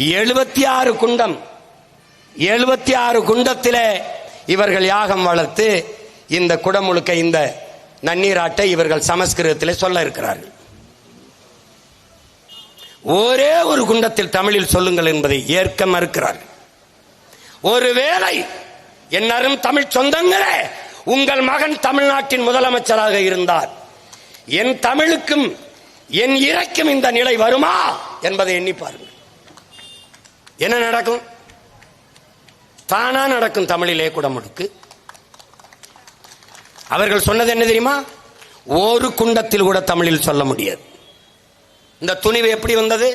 76 குண்டம், 76 குண்டத்திலே இவர்கள் யாகம் வளர்த்து இந்த குடமுழுக்க இந்த நன்னீராட்டை இவர்கள் சமஸ்கிருதத்தில் சொல்ல இருக்கிறார்கள். ஒரே ஒரு குண்டத்தில் தமிழில் சொல்லுங்கள் என்பதை ஏற்க மறுக்கிறார்கள். ஒருவேளை என்னரும் தமிழ் சொந்தங்களே, உங்கள் மகன் தமிழ்நாட்டின் முதலமைச்சராக இருந்தார், என் தமிழுக்கும் என் இறைக்கும் இந்த நிலை வருமா என்பதை எண்ணி பாருங்கள். என்ன நடக்கும்? தானா நடக்கும். தமிழிலே குடமுழுக்கு. அவர்கள் சொன்னது என்ன தெரியுமா? ஒரு குண்டத்தில் கூட தமிழில் சொல்ல முடியாது. இந்த துணிவு எப்படி வந்தது?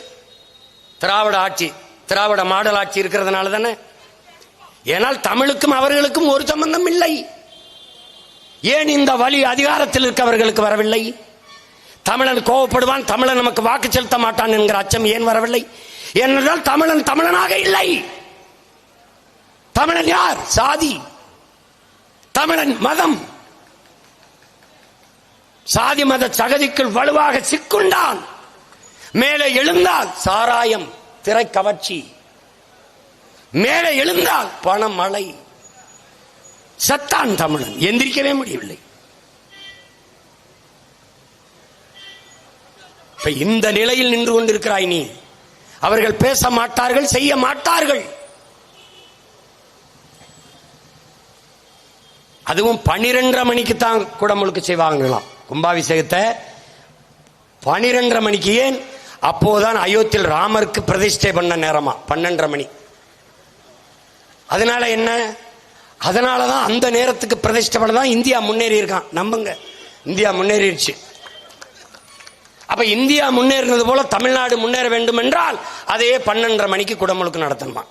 திராவிட ஆட்சி, திராவிட மாடல் ஆட்சி இருக்கிறதுனால தானே. ஏனால் தமிழுக்கும் அவர்களுக்கும் ஒரு சம்பந்தம் இல்லை. ஏன் இந்த வழி அதிகாரத்தில் இருக்கவர்களுக்கு வரவில்லை? தமிழன் கோவப்படுவான், தமிழன் நமக்கு வாக்கு செலுத்த மாட்டான் என்கிற அச்சம் ஏன் வரவில்லை? ஏனென்றால் தமிழன் தமிழனாக இல்லை. தமிழன் யார்? சாதி. தமிழன் மதம். சாதி மத சகதிக்குள் வலுவாக சிக்குண்டான். மேலே எழுந்தால் சாராயம், திரை கவர்ச்சி. மேலே எழுந்தால் பணம் மழை. சத்தான் தமிழன். எந்திரிக்கவே முடியவில்லை. இந்த நிலையில் நின்று கொண்டிருக்கிறாய் நீ. அவர்கள் பேச மாட்டார்கள், செய்ய மாட்டார்கள். அதுவும் 12:30 மணிக்கு தான் குடமுழுக்கு செய்வாங்களாம். கும்பாபிஷேகத்தை 12:30 மணிக்கு. ஏன்? அப்போதான் அயோத்தியில் ராமருக்கு பிரதிஷ்டை பண்ண நேரமா 12:30 மணி. அதனால என்ன? அதனாலதான் அந்த நேரத்துக்கு பிரதிஷ்டை பண்ணதான் இந்தியா முன்னேறி இருக்கான். நம்புங்க, இந்தியா முன்னேறிடுச்சு. அப்ப இந்தியா முன்னேறினது போல தமிழ்நாடு முன்னேற வேண்டும் என்றால் அதே 12:30 மணிக்கு குடமுழுக்கு நடத்தணுமா?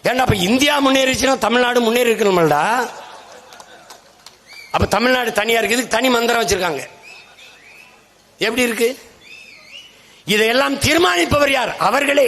ஏன்னா அப்ப இந்தியா முன்னேறிச்சுன்னா தமிழ்நாடு முன்னேறி இருக்கணும்டா. அப்ப தமிழ்நாடு தனியா இருக்கு. இதுக்கு தனி மந்திரம் வச்சிருக்காங்க. எப்படி இருக்கு? இதையெல்லாம் தீர்மானிப்பவர் யார்? அவர்களே.